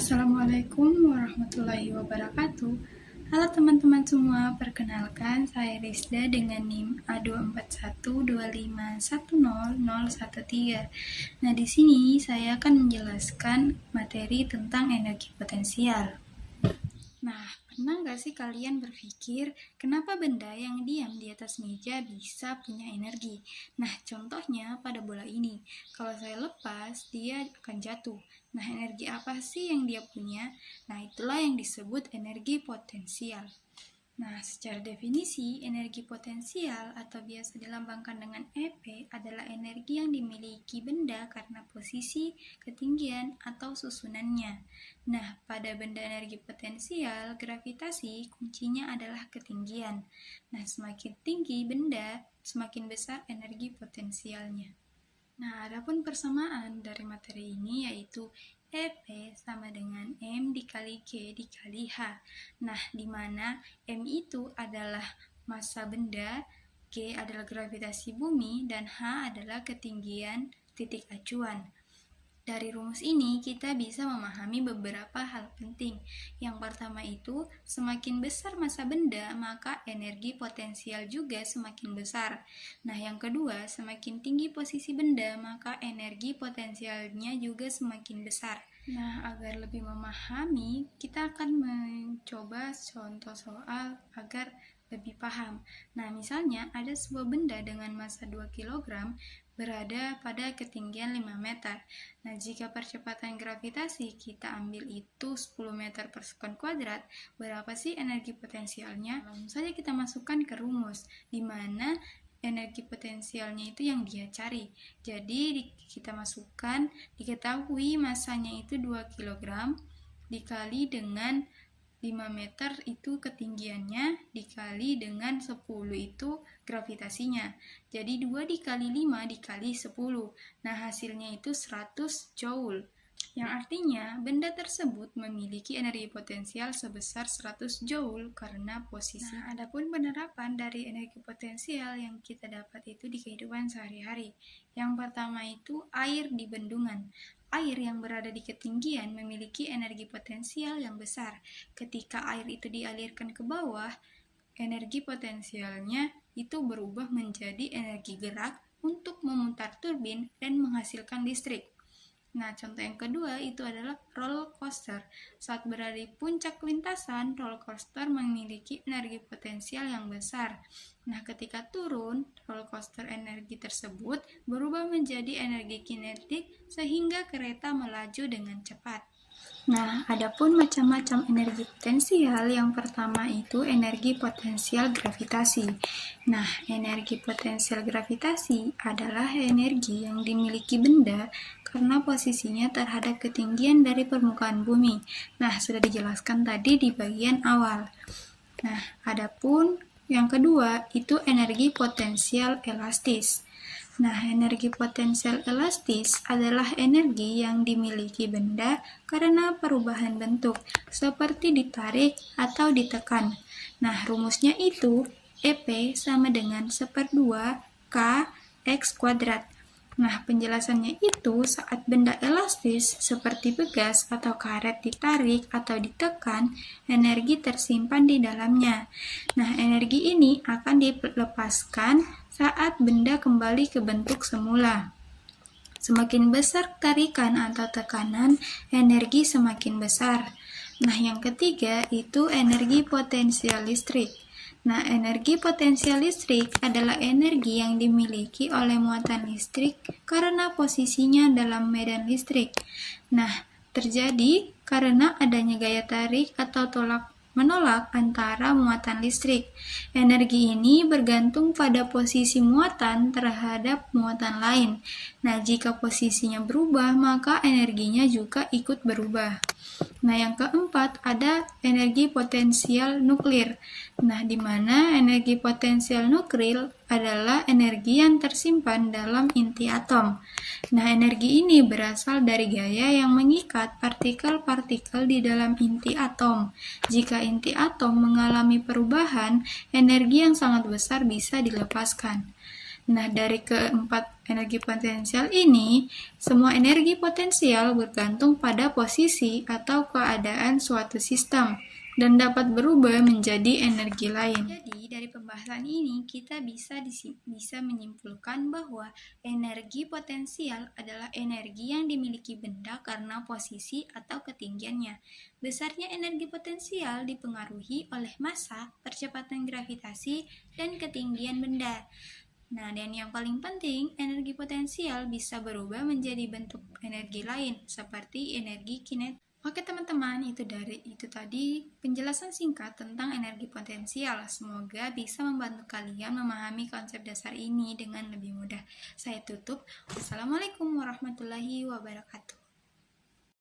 Assalamualaikum warahmatullahi wabarakatuh. Halo teman-teman semua, perkenalkan saya Rizda dengan NIM A24125100013. Nah, di sini saya akan menjelaskan materi tentang energi potensial. Nah, pernah nggak sih kalian berpikir kenapa benda yang diam di atas meja bisa punya energi? Nah, contohnya pada bola ini. Kalau saya lepas, dia akan jatuh. Nah, energi apa sih yang dia punya? Nah, itulah yang disebut energi potensial. Nah, secara definisi, energi potensial atau biasa dilambangkan dengan EP adalah energi yang dimiliki benda karena posisi, ketinggian, atau susunannya. Nah, pada benda energi potensial, gravitasi kuncinya adalah ketinggian. Nah, semakin tinggi benda, semakin besar energi potensialnya. Nah, adapun persamaan dari materi ini yaitu EP sama dengan M dikali G dikali H. Nah, di mana M itu adalah massa benda, G adalah gravitasi bumi, dan H adalah ketinggian titik acuan. Dari rumus ini kita bisa memahami beberapa hal penting. Yang pertama itu, semakin besar massa benda, maka energi potensial juga semakin besar. Nah, yang kedua, semakin tinggi posisi benda, maka energi potensialnya juga semakin besar. Nah, agar lebih memahami, kita akan mencoba contoh soal agar lebih paham. Nah, misalnya ada sebuah benda dengan massa 2 kg berada pada ketinggian 5 meter. Nah, jika percepatan gravitasi kita ambil itu 10 meter per sekon kuadrat, berapa sih energi potensialnya? Langsung saja kita masukkan ke rumus, di mana energi potensialnya itu yang dia cari. Jadi, kita masukkan, diketahui masanya itu 2 kg, dikali dengan 5 meter itu ketinggiannya, dikali dengan 10 itu gravitasinya. Jadi 2 dikali 5 dikali 10. Nah, hasilnya itu 100 joule. Yang artinya benda tersebut memiliki energi potensial sebesar 100 joule karena posisi. Nah, adapun penerapan dari energi potensial yang kita dapat itu di kehidupan sehari-hari. Yang pertama itu air di bendungan. Air yang berada di ketinggian memiliki energi potensial yang besar. Ketika air itu dialirkan ke bawah, energi potensialnya itu berubah menjadi energi gerak untuk memutar turbin dan menghasilkan listrik. Nah, contoh yang kedua itu adalah roller coaster. Saat berada di puncak lintasan, roller coaster memiliki energi potensial yang besar. Nah, ketika turun, roller coaster energi tersebut berubah menjadi energi kinetik sehingga kereta melaju dengan cepat. Nah, adapun macam-macam energi potensial, yang pertama itu energi potensial gravitasi. Nah, energi potensial gravitasi adalah energi yang dimiliki benda karena posisinya terhadap ketinggian dari permukaan bumi. Nah, sudah dijelaskan tadi di bagian awal. Nah, adapun yang kedua itu energi potensial elastis. Nah, energi potensial elastis adalah energi yang dimiliki benda karena perubahan bentuk, seperti ditarik atau ditekan. Nah, rumusnya itu EP sama dengan 1/2 K X kuadrat. Nah, penjelasannya itu saat benda elastis seperti begas atau karet ditarik atau ditekan, energi tersimpan di dalamnya. Nah, energi ini akan dilepaskan saat benda kembali ke bentuk semula. Semakin besar tarikan atau tekanan, energi semakin besar. Nah, yang ketiga itu energi potensial listrik. Nah, energi potensial listrik adalah energi yang dimiliki oleh muatan listrik karena posisinya dalam medan listrik. Nah, terjadi karena adanya gaya tarik atau tolak menolak antara muatan listrik. Energi ini bergantung pada posisi muatan terhadap muatan lain. Nah, jika posisinya berubah, maka energinya juga ikut berubah. Nah, yang keempat ada energi potensial nuklir. Nah, di mana energi potensial nuklir adalah energi yang tersimpan dalam inti atom. Nah, energi ini berasal dari gaya yang mengikat partikel-partikel di dalam inti atom. Jika inti atom mengalami perubahan, energi yang sangat besar bisa dilepaskan. Nah, dari keempat energi potensial ini, semua energi potensial bergantung pada posisi atau keadaan suatu sistem dan dapat berubah menjadi energi lain. Jadi, dari pembahasan ini kita bisa menyimpulkan bahwa energi potensial adalah energi yang dimiliki benda karena posisi atau ketinggiannya. Besarnya energi potensial dipengaruhi oleh massa, percepatan gravitasi, dan ketinggian benda. Nah, dan yang paling penting, energi potensial bisa berubah menjadi bentuk energi lain, seperti energi kinetik. Oke teman-teman, itu tadi penjelasan singkat tentang energi potensial. Semoga bisa membantu kalian memahami konsep dasar ini dengan lebih mudah. Saya tutup. Wassalamualaikum warahmatullahi wabarakatuh.